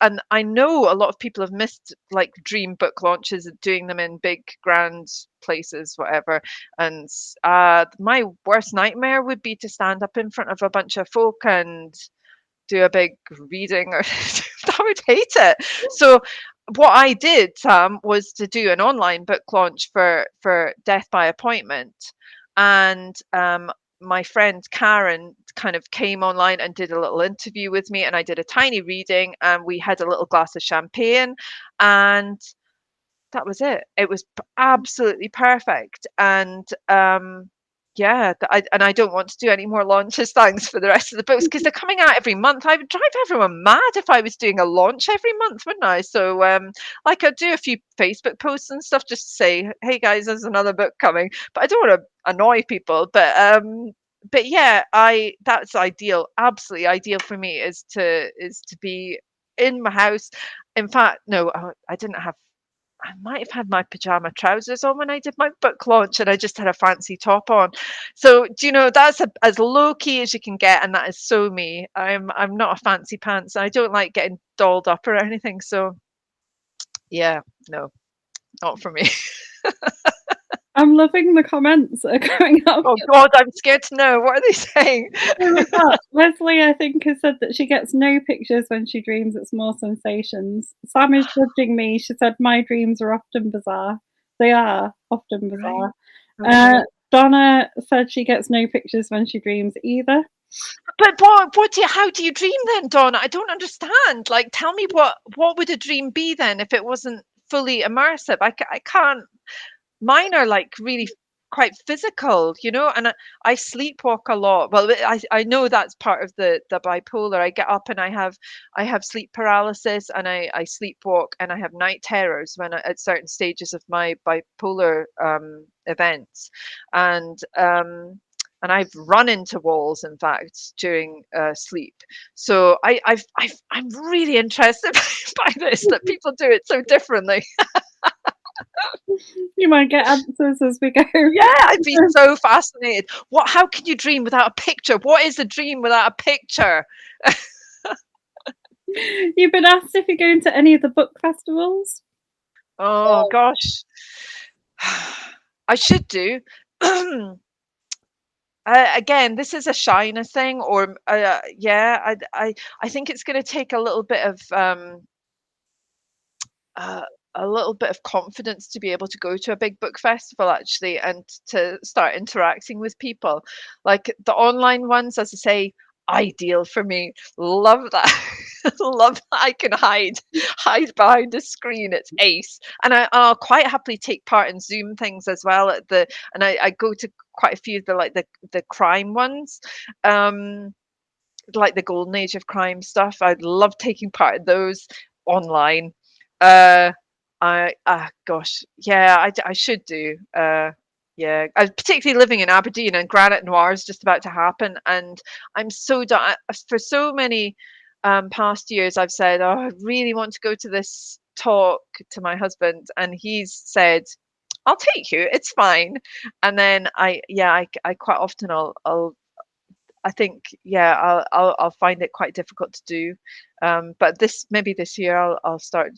and I know a lot of people have missed like dream book launches and doing them in big grand places, whatever. And my worst nightmare would be to stand up in front of a bunch of folk and do a big reading or I would hate it. So what I did, Sam, was to do an online book launch for Death by Appointment. And my friend Karen kind of came online and did a little interview with me and I did a tiny reading and we had a little glass of champagne and that was it. It was absolutely perfect, and yeah, and I don't want to do any more launches. Thanks for the rest of the books because they're coming out every month. I would drive everyone mad if I was doing a launch every month, wouldn't I? So, like, I'd do a few Facebook posts and stuff just to say, "Hey guys, there's another book coming," but I don't want to annoy people. But yeah, I that's ideal, absolutely ideal for me is to be in my house. In fact, no, I didn't have I might have had my pajama trousers on when I did my book launch, and I just had a fancy top on. So, do you know, that's as low key as you can get, and that is so me. I'm not a fancy pants. I don't like getting dolled up or anything. So, yeah, no. not for me. I'm loving the comments that are going up. Oh God, I'm scared to know. What are they saying? Leslie, I think, has said that she gets no pictures when she dreams. It's more sensations. Sam is judging me. She said my dreams are often bizarre. They are often bizarre. Okay. Donna said she gets no pictures when she dreams either. But how do you dream then, Donna? I don't understand. Like, tell me what would a dream be then if it wasn't fully immersive? I can't. Mine are like really quite physical, and I sleepwalk a lot. Well, I know that's part of the bipolar. I get up and I have sleep paralysis, and I sleepwalk, and I have night terrors at certain stages of my bipolar events, and I've run into walls, in fact, during sleep. So I'm really interested by this, that people do it so differently. You might get answers as we go. Yeah, I'd be so fascinated. How can you dream without a picture? What is a dream without a picture? You've been asked if you're going to any of the book festivals. Oh gosh. I should do. Again, this is a shyness thing, or yeah, I think it's going to take uh, a little bit of confidence to be able to go to a big book festival, actually, and to start interacting with people. Like the online ones, as I say, ideal for me. Love that. Love that I can hide behind a screen. It's ace. And I'll quite happily take part in Zoom things as well. And I go to quite a few of the crime ones. Like the golden age of crime stuff. I'd love taking part in those online. Uh, gosh, yeah, I should do. Yeah, I particularly living in Aberdeen, and Granite Noir is just about to happen, and I'm so done. For so many past years, I've said, oh, I really want to go to this talk to my husband, and he's said, I'll take you. It's fine. And then I quite often I think, yeah, I'll find it quite difficult to do. But maybe this year I'll start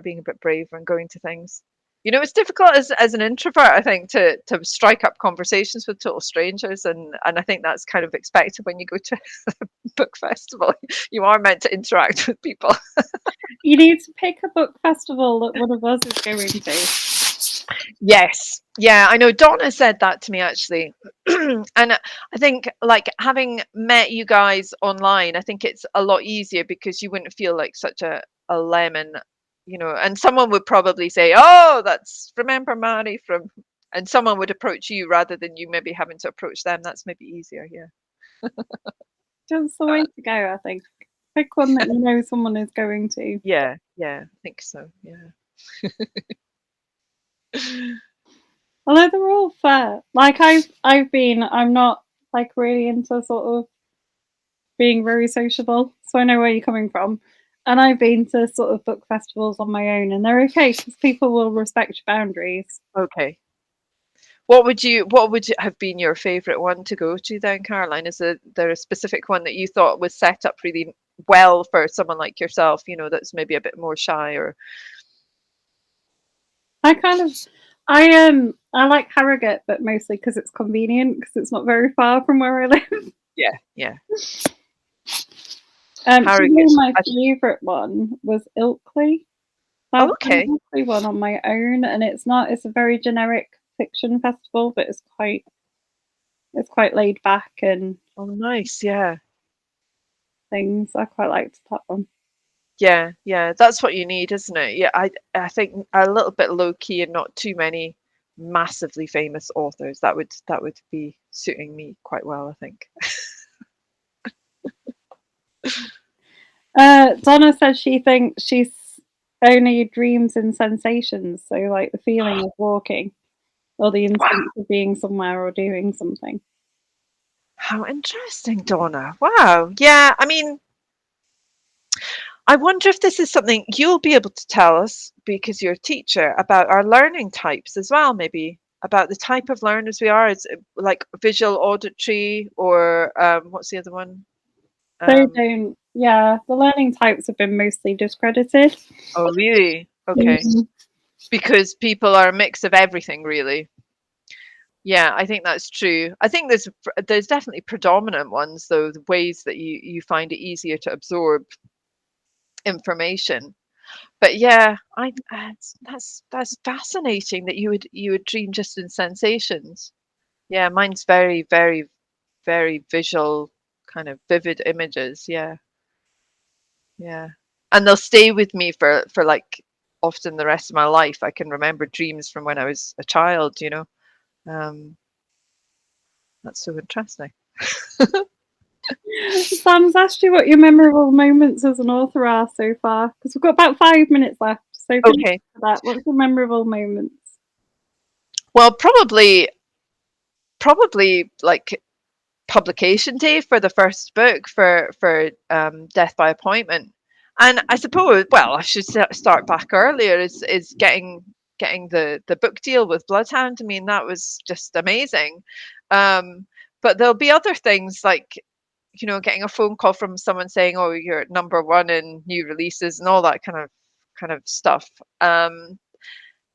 being a bit braver and going to things. It's difficult as an introvert, I think, to strike up conversations with total strangers, and I think that's kind of expected when you go to a book festival. You are meant to interact with people. You need to pick a book festival that one of us is going to. Yes. Yeah, I know Donna said that to me, actually. And I think, like, having met you guys online, I think it's a lot easier because you wouldn't feel like such a lemon, and someone would probably say, "Oh, that's remember Mary from," and someone would approach you rather than you maybe having to approach them. That's maybe easier, yeah. That's the way to go, I think. Pick one that you know someone is going to. Yeah, I think so, yeah. Although they're all fair. Like I'm not like really into sort of being very sociable, so I know where you're coming from. And I've been to sort of book festivals on my own, and they're okay because people will respect your boundaries. Okay. What would have been your favorite one to go to then, Caroline? There a specific one that you thought was set up really well for someone like yourself, that's maybe a bit more shy, or I kind of I like Harrogate, but mostly because it's convenient because it's not very far from where I live. yeah. Probably Harrogate. my favourite one was Ilkley. Oh, I've done okay. Ilkley one on my own, and it's a very generic fiction festival, but it's quite laid back and Oh, nice. Yeah. things. I quite liked that one. Yeah. That's what you need, isn't it? Yeah, I think a little bit low key and not too many massively famous authors. That would be suiting me quite well, I think. Donna says she thinks she's only dreams and sensations, so like the feeling of walking or the Wow. instinct of being somewhere or doing something. How interesting, Donna. Wow. Yeah, I mean, I wonder if this is something you'll be able to tell us because you're a teacher about our learning types as well, maybe about the type of learners we are. Is it like visual, auditory, or what's the other one? They Um, don't, yeah, the learning types have been mostly discredited. oh, really? Okay. Mhm. because people are a mix of everything, really. Yeah, I think that's true. I think there's definitely predominant ones, though, the ways that you find it easier to absorb information. But yeah, that's fascinating that you would dream just in sensations. Yeah, mine's very, very, very visual, kind of vivid images. Yeah, yeah, and they'll stay with me for like often the rest of my life. I can remember dreams from when I was a child. Um, that's so interesting. Sam's asked you what your memorable moments as an author are so far, because we've got about 5 minutes left. So thank Okay, you for that. What's your memorable moments? well, probably like publication day for the first book for Death by Appointment. And I suppose, well, I should start back earlier, is getting the book deal with Bloodhound. I mean, that was just amazing. Um, but there'll be other things like, getting a phone call from someone saying, "Oh, you're number one in new releases," and all that kind of stuff.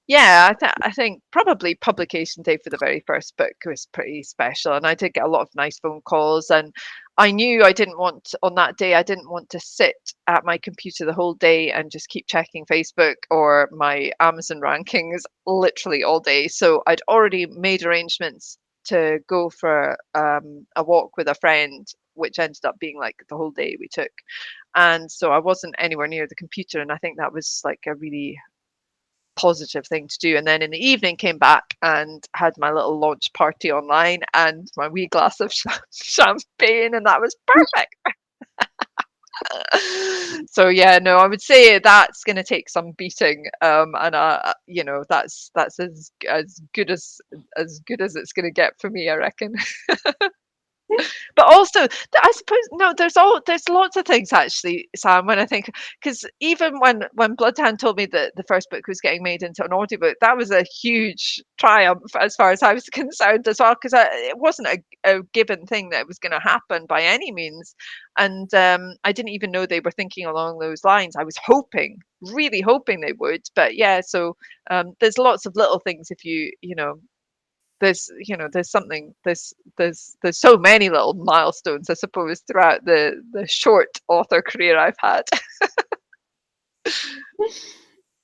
Yeah, I think probably publication day for the very first book was pretty special, and I did get a lot of nice phone calls. And I knew I didn't want on that day. I didn't want to sit at my computer the whole day and just keep checking Facebook or my Amazon rankings literally all day. So I'd already made arrangements to go for a walk with a friend, which ended up being like the whole day we took. And so I wasn't anywhere near the computer, and I think that was like a really positive thing to do. And then in the evening came back and had my little launch party online and my wee glass of champagne, and that was perfect. So yeah, no, I would say that's going to take some beating, and that's as good as it's going to get for me, I reckon. But also, I suppose no, there's lots of things actually, Sam. When I think, because even when Bloodhound told me that the first book was getting made into an audiobook, that was a huge triumph as far as I was concerned as well, because it wasn't a given thing that was going to happen by any means, and I didn't even know they were thinking along those lines. I was hoping, really hoping they would, but yeah. So there's lots of little things if there's something there's so many little milestones, I suppose, throughout the short author career I've had.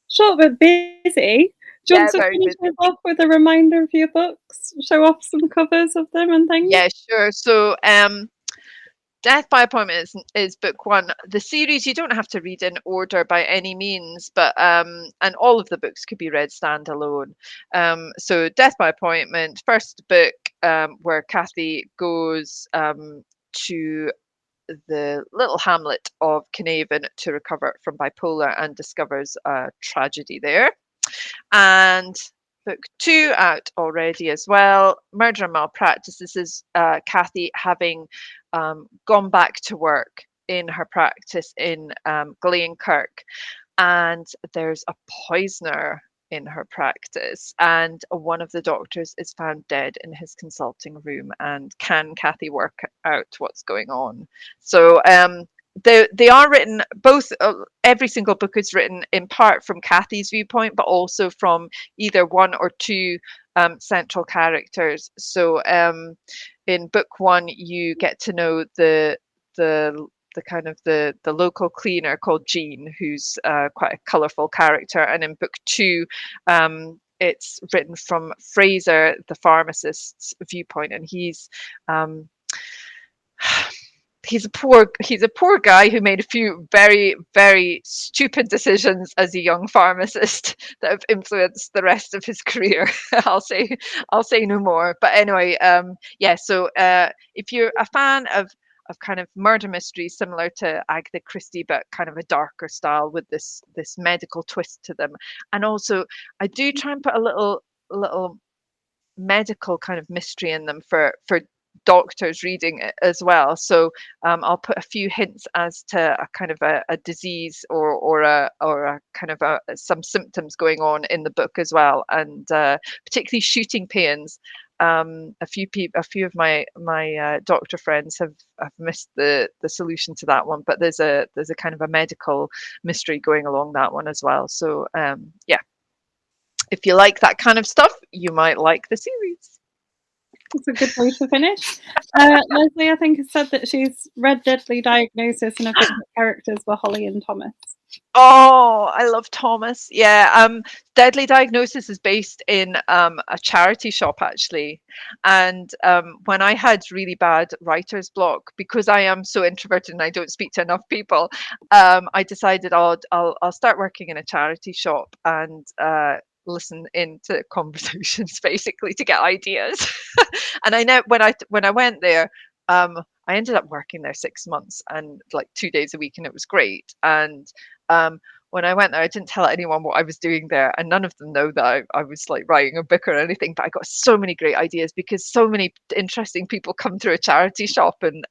Short but busy. Do you want Yeah, to very finish us busy. off with a reminder of your books? Show off some covers of them and things? Yeah, sure. So Death by Appointment is book one. The series you don't have to read in order by any means, but and all of the books could be read standalone. So Death by Appointment, first book, where Kathy goes to the little hamlet of Carnarvon to recover from bipolar and discovers a tragedy there. And book two out already as well, Murder and Malpractice. This is Kathy having gone back to work in her practice in Glenkirk, and there's a poisoner in her practice, and one of the doctors is found dead in his consulting room. And can Kathy work out what's going on? So they are written both. Every single book is written in part from Kathy's viewpoint, but also from either one or two central characters. So in book one, you get to know the kind of the local cleaner called Jean, who's quite a colourful character. And in book two, it's written from Fraser, the pharmacist's viewpoint, and um, he's a poor guy who made a few very, very stupid decisions as a young pharmacist that have influenced the rest of his career. I'll say no more. But anyway, yeah. So if you're a fan of kind of murder mysteries similar to Agatha Christie, but kind of a darker style with this medical twist to them, and also I do try and put a little medical kind of mystery in them for doctors reading it as well. So I'll put a few hints as to a kind of a disease or a kind of some symptoms going on in the book as well, and particularly shooting pains. A few of my doctor friends have missed the solution to that one, but there's a kind of a medical mystery going along that one as well. So yeah, if you like that kind of stuff, you might like the series. It's a good way to finish. Leslie, I think, has said that she's read Deadly Diagnosis and her favourite characters were Holly and Thomas. Oh, I love Thomas. Yeah, Deadly Diagnosis is based in a charity shop actually, and when I had really bad writer's block because I am so introverted and I don't speak to enough people, I decided I'll start working in a charity shop and listen into conversations basically to get ideas. And I know when I went there, I ended up working there 6 months and like 2 days a week, and it was great. And um, when I went there, I didn't tell anyone what I was doing there, and none of them know that I was like writing a book or anything. But I got so many great ideas because so many interesting people come through a charity shop and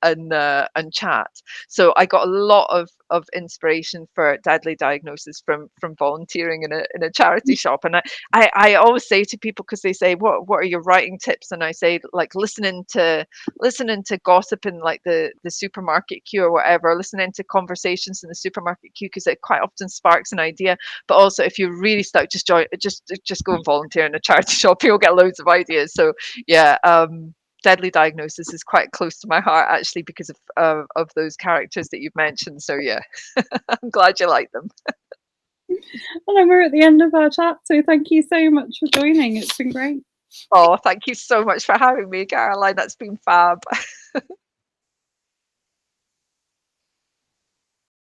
chat. So I got a lot of inspiration for Deadly Diagnosis from volunteering in a charity shop. And I always say to people, because they say what are your writing tips, and I say like listening to gossip in like the supermarket queue or whatever, listening to conversations in the supermarket queue, because it quite often sparks an idea. But also, if you're really stuck, just go and volunteer in a charity shop. You'll get loads of ideas. So yeah, Deadly Diagnosis is quite close to my heart actually because of those characters that you've mentioned. So yeah, I'm glad you like them. And then we're at the end of our chat, so thank you so much for joining. It's been great. Oh, thank you so much for having me, Caroline. That's been fab.